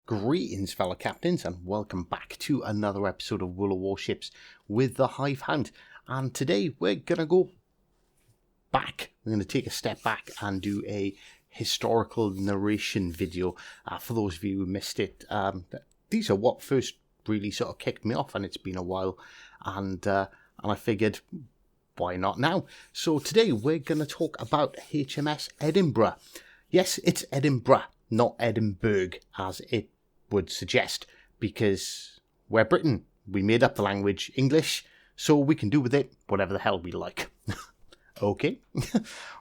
Greetings, fellow captains, and welcome back to another episode of World of Warships with the Hive Hound. And today we're going to go back. We're going to take a step back and do a historical narration video. For those of you who missed it, these are what first really sort of kicked me off, and it's been a while. And I figured, why not now? So today we're going to talk about HMS Edinburgh. Yes, it's Edinburgh, not Edinburgh, as it would suggest, because we're Britain. We made up the language English, so we can do with it whatever the hell we like. Okay.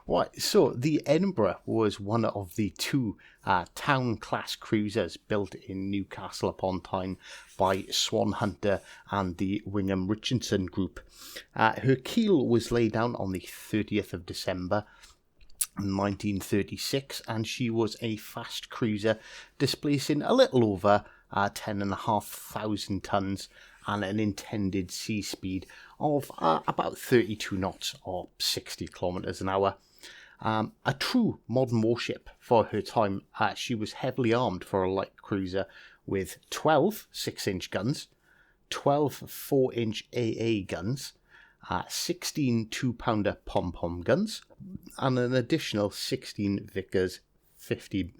Right, so the Edinburgh was one of the two town-class cruisers built in Newcastle upon Tyne by Swan Hunter and the Wingham Richardson Group. Her keel was laid down on the 30th of December 1936, and she was a fast cruiser displacing a little over 10,500 tons and an intended sea speed of about 32 knots or 60 kilometers an hour. A true modern warship for her time. She was heavily armed for a light cruiser with 12 6-inch guns, 12 4-inch AA guns, 16 2-pounder pom-pom guns, and an additional 16 Vickers 50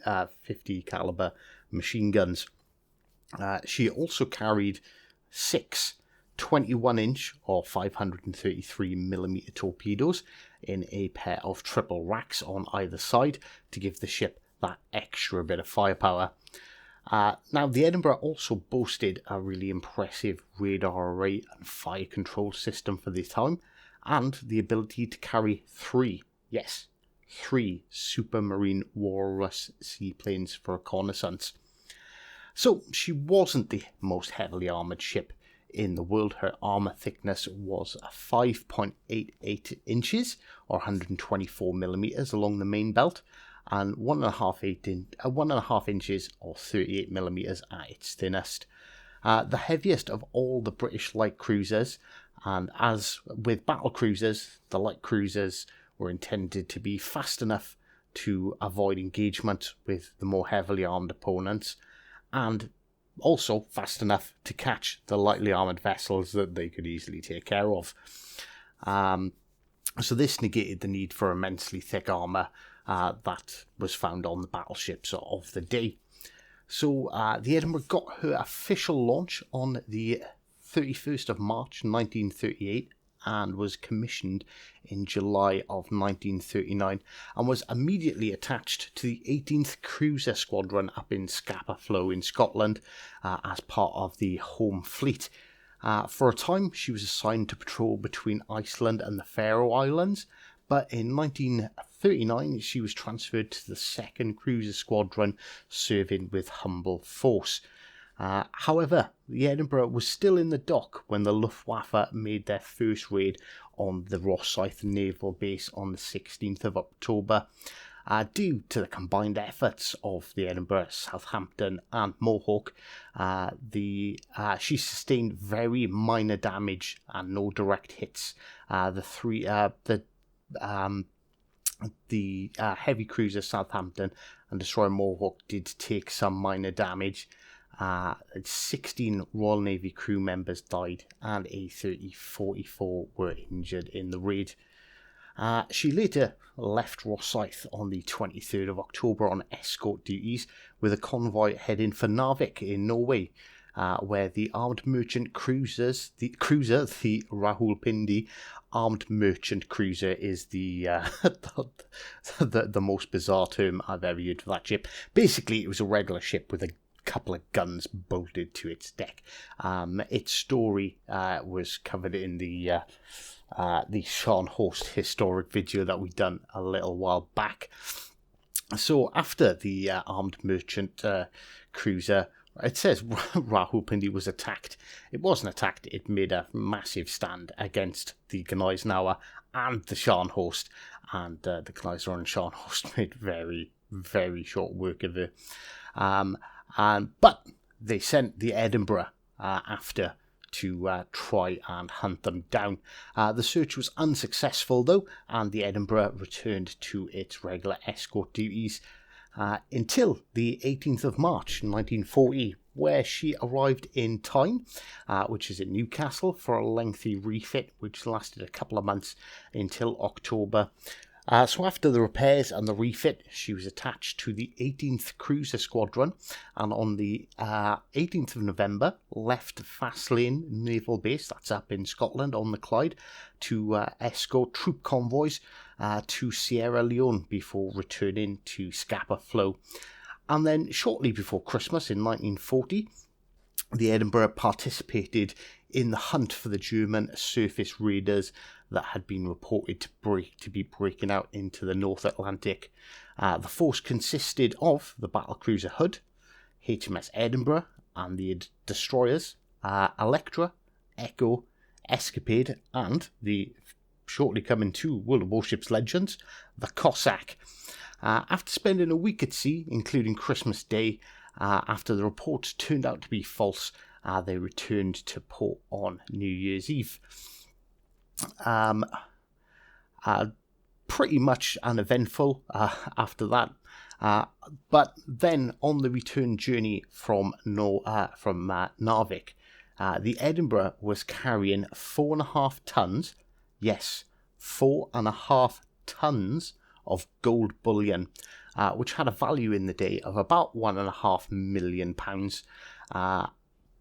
caliber machine guns. She also carried 6 21-inch or 533mm torpedoes in a pair of triple racks on either side to give the ship that extra bit of firepower. Now, the Edinburgh also boasted a really impressive radar array and fire control system for the time, and the ability to carry three Supermarine Walrus seaplanes for reconnaissance. So, she wasn't the most heavily armoured ship in the world. Her armour thickness was 5.88 inches or 124mm along the main belt, and 1.5 inches or 38mm at its thinnest. The heaviest of all the British light cruisers, and as with battle cruisers, the light cruisers were intended to be fast enough to avoid engagement with the more heavily armed opponents, and also fast enough to catch the lightly armoured vessels that they could easily take care of. So this negated the need for immensely thick armour that was found on the battleships of the day. So the Edinburgh got her official launch on the 31st of March 1938 and was commissioned in July of 1939 and was immediately attached to the 18th Cruiser Squadron up in Scapa Flow in Scotland as part of the Home Fleet. For a time she was assigned to patrol between Iceland and the Faroe Islands, but in 1939 she was transferred to the 2nd Cruiser Squadron, serving with Humble Force. However, the Edinburgh was still in the dock when the Luftwaffe made their first raid on the Rosyth Naval Base on the 16th of October. Due to the combined efforts of the Edinburgh, Southampton and Mohawk, she sustained very minor damage and no direct hits. The heavy cruiser Southampton and destroyer Mohawk did take some minor damage. 16 Royal Navy crew members died and a 44 were injured in the raid. She later left Rosyth on the 23rd of October on escort duties with a convoy heading for Narvik in Norway, where the armed merchant cruiser, the Rahulpindi armed merchant cruiser is the most bizarre term I've ever used for that ship. Basically, it was a regular ship with a couple of guns bolted to its deck. Its story was covered in the Scharnhorst historic video that we done a little while back. So after the armed merchant cruiser, it says Rahulpindi was attacked. It wasn't attacked, it made a massive stand against the Gneisenauer and the Scharnhorst, and the Gneisenauer and Scharnhorst made very, very short work of it. But they sent the Edinburgh after to try and hunt them down. The search was unsuccessful though, and the Edinburgh returned to its regular escort duties. until the 18th of March 1940, where she arrived in Tyne, which is in Newcastle, for a lengthy refit which lasted a couple of months until October. So after the repairs and the refit, she was attached to the 18th Cruiser Squadron, and on the 18th of November left Fastlane Naval Base, that's up in Scotland on the Clyde, to escort troop convoys to Sierra Leone before returning to Scapa Flow. And then shortly before Christmas in 1940, the Edinburgh participated in the hunt for the German surface raiders that had been reported to be breaking out into the North Atlantic. The force consisted of the battlecruiser Hood, HMS Edinburgh, and the destroyers Electra, Echo, Escapade, and the shortly coming to World of Warships legends, the Cossack. After spending a week at sea, including Christmas Day, after the reports turned out to be false, they returned to port on New Year's Eve. Pretty much uneventful after that. But then on the return journey from Narvik, the Edinburgh was carrying 4.5 tons, yes, 4.5 tons of gold bullion, which had a value in the day of about £1.5 million,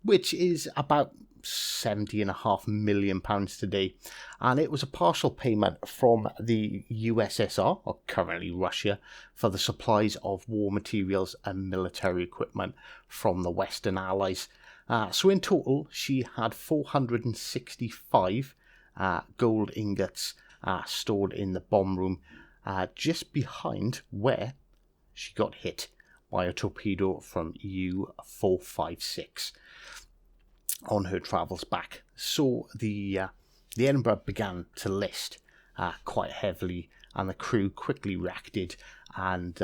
which is about £70.5 million today. And it was a partial payment from the USSR, or currently Russia, for the supplies of war materials and military equipment from the Western Allies. So in total, she had 465 gold ingots stored in the bomb room, just behind where she got hit by a torpedo from U-456 on her travels back. So the Edinburgh began to list quite heavily, and the crew quickly reacted and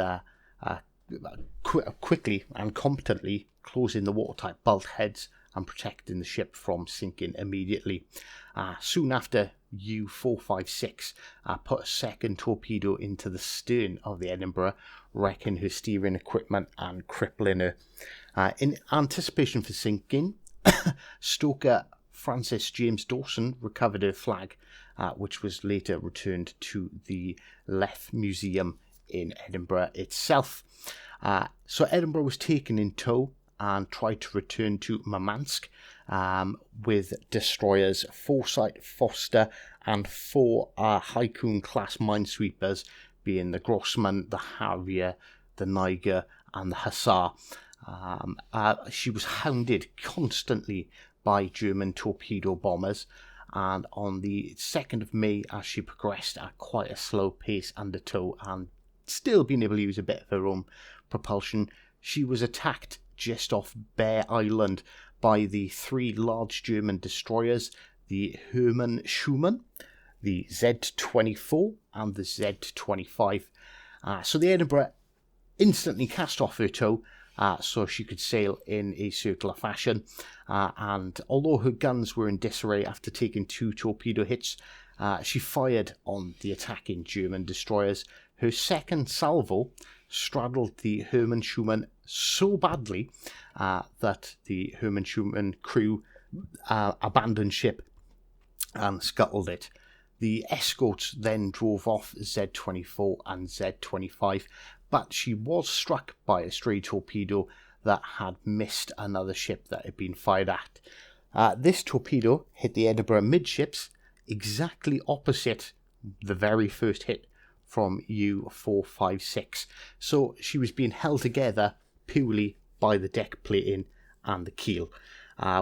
quickly and competently closing the watertight bulkheads and protecting the ship from sinking immediately. Soon after, U-456 put a second torpedo into the stern of the Edinburgh, wrecking her steering equipment and crippling her. In anticipation for sinking, stoker Francis James Dawson recovered her flag, which was later returned to the Leff Museum in Edinburgh itself. So Edinburgh was taken in tow and tried to return to Murmansk with destroyers Foresight, Foster, and 4 Haikun-class minesweepers, being the Grossman, the Harrier, the Niger, and the Hussar. She was hounded constantly by German torpedo bombers, and on the 2nd of May, as she progressed at quite a slow pace under tow and still being able to use a bit of her own propulsion, she was attacked just off Bear Island by the 3 large German destroyers, the Hermann Schumann, the Z-24, and the Z-25. So the Edinburgh instantly cast off her tow, so she could sail in a circular fashion, and although her guns were in disarray after taking 2 torpedo hits, she fired on the attacking German destroyers. Her second salvo straddled the Hermann Schumann so badly that the Hermann Schumann crew abandoned ship and scuttled it. The escorts then drove off Z-24 and Z-25, but she was struck by a stray torpedo that had missed another ship that had been fired at. This torpedo hit the Edinburgh midships exactly opposite the very first hit from U-456. So she was being held together purely by the deck plating and the keel,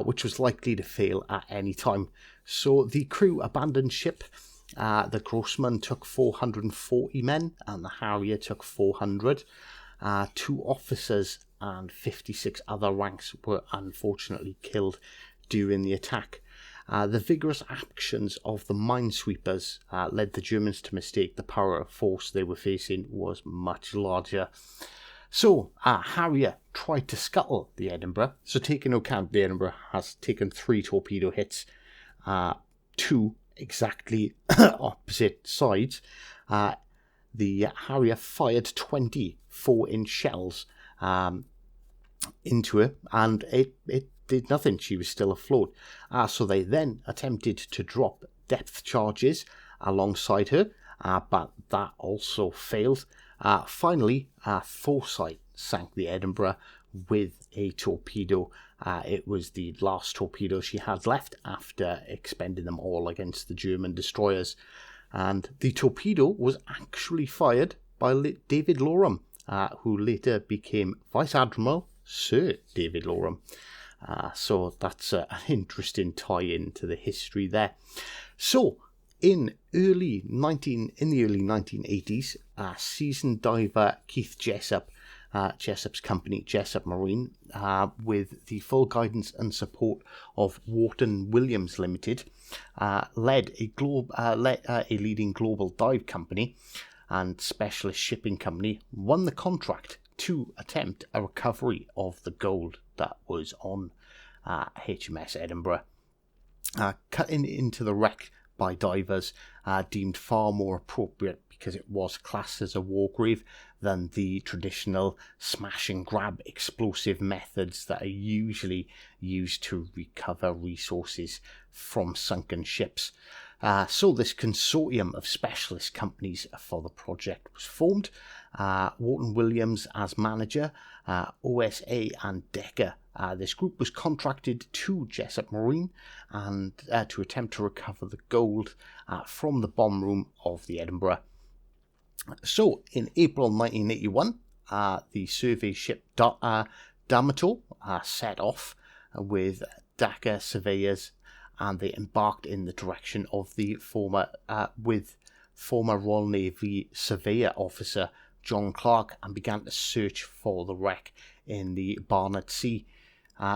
which was likely to fail at any time. So the crew abandoned ship. The Grossman took 440 men and the Harrier took 400. 2 officers and 56 other ranks were unfortunately killed during the attack. The vigorous actions of the minesweepers led the Germans to mistake the power of force they were facing was much larger. So, Harrier tried to scuttle the Edinburgh. So, taking into account the Edinburgh has taken 3 torpedo hits, 2 exactly opposite sides. the Harrier fired 20 4-inch shells into her, and it did nothing. She was still afloat. So they then attempted to drop depth charges alongside her, but that also failed. Finally, Foresight sank the Edinburgh with a torpedo. It was the last torpedo she had left after expending them all against the German destroyers. And the torpedo was actually fired by David Loram, who later became Vice Admiral Sir David Loram. So that's an interesting tie-in to the history there. So, in the early 1980s, seasoned diver Keith Jessup, Jessup's company, Jessup Marine, with the full guidance and support of Wharton Williams Limited, led a leading global dive company and specialist shipping company, won the contract to attempt a recovery of the gold that was on HMS Edinburgh. Cutting into the wreck by divers deemed far more appropriate because it was classed as a war grave than the traditional smash and grab explosive methods that are usually used to recover resources from sunken ships. So this consortium of specialist companies for the project was formed. Wharton Williams as manager, OSA and Decker. This group was contracted to Jessup Marine and to attempt to recover the gold from the bomb room of the Edinburgh. So in April 1981, the survey ship D'Amato set off with Decker surveyors, and they embarked in the direction of the former Royal Navy surveyor officer John Clark and began to search for the wreck in the Barnett Sea.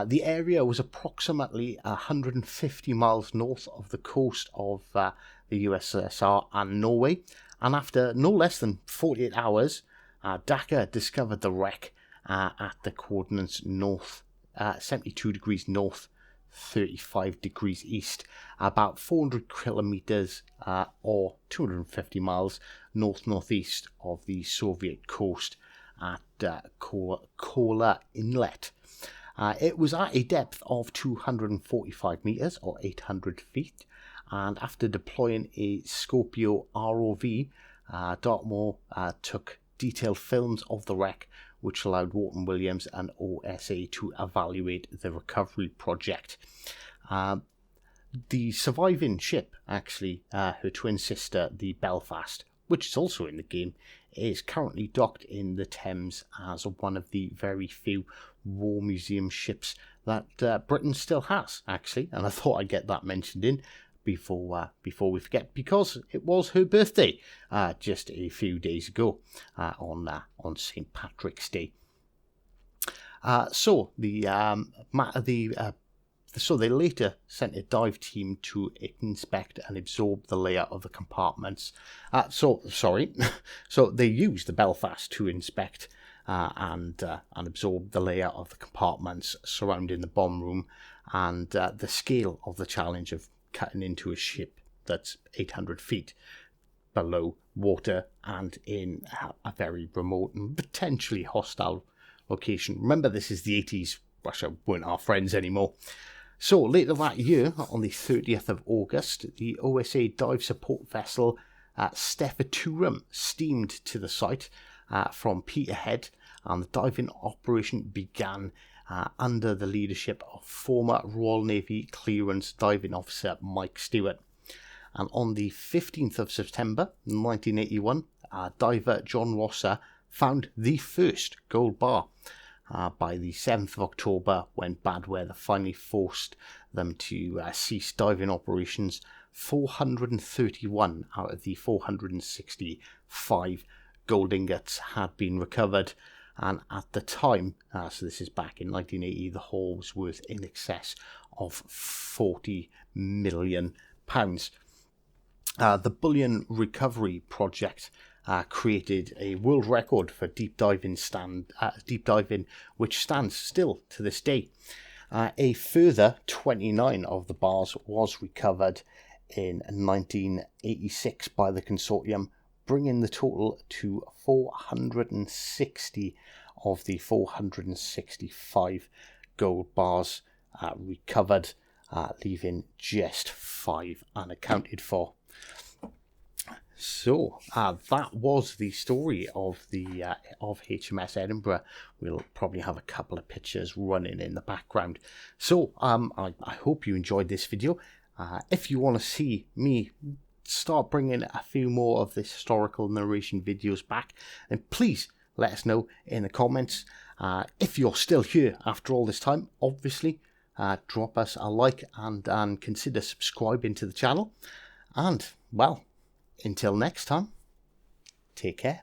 The area was approximately 150 miles north of the coast of the USSR and Norway, and after no less than 48 hours, Decker discovered the wreck at the coordinates north, 72 degrees north, 35 degrees east, about 400 kilometers or 250 miles north-northeast of the Soviet coast at Kola Inlet. It was at a depth of 245 meters or 800 feet, and after deploying a Scorpio ROV, Dartmoor took detailed films of the wreck, which allowed Wharton Williams and OSA to evaluate the recovery project. The surviving ship, actually, her twin sister, the Belfast, which is also in the game, is currently docked in the Thames as one of the very few war museum ships that Britain still has, actually. And I thought I'd get that mentioned in before we forget, because it was her birthday just a few days ago on St. Patrick's Day. So they later sent a dive team to inspect and absorb the layout of the compartments. So they used the Belfast to inspect and absorb the layout of the compartments surrounding the bomb room and the scale of the challenge of cutting into a ship that's 800 feet below water and in a very remote and potentially hostile location. Remember, this is the 80s. Russia weren't our friends anymore. So later that year, on the 30th of August, the OSA dive support vessel Stephaturum steamed to the site from Peterhead, and the diving operation began under the leadership of former Royal Navy Clearance Diving Officer Mike Stewart. And on the 15th of September 1981, diver John Rosser found the first gold bar. By the 7th of October, when bad weather finally forced them to cease diving operations, 431 out of the 465 gold ingots had been recovered, and at the time, so this is back in 1980, the haul was worth in excess of £40 million. The Bullion Recovery Project created a world record for deep diving, which stands still to this day. A further 29 of the bars was recovered in 1986 by the consortium, bringing the total to 460 of the 465 gold bars recovered, leaving just 5 unaccounted for. So that was the story of the of HMS Edinburgh. We'll probably have a couple of pictures running in the background. So I hope you enjoyed this video. If you want to see me start bringing a few more of the historical narration videos back, then please let us know in the comments. If you're still here after all this time, obviously drop us a like and consider subscribing to the channel. And well, until next time, take care.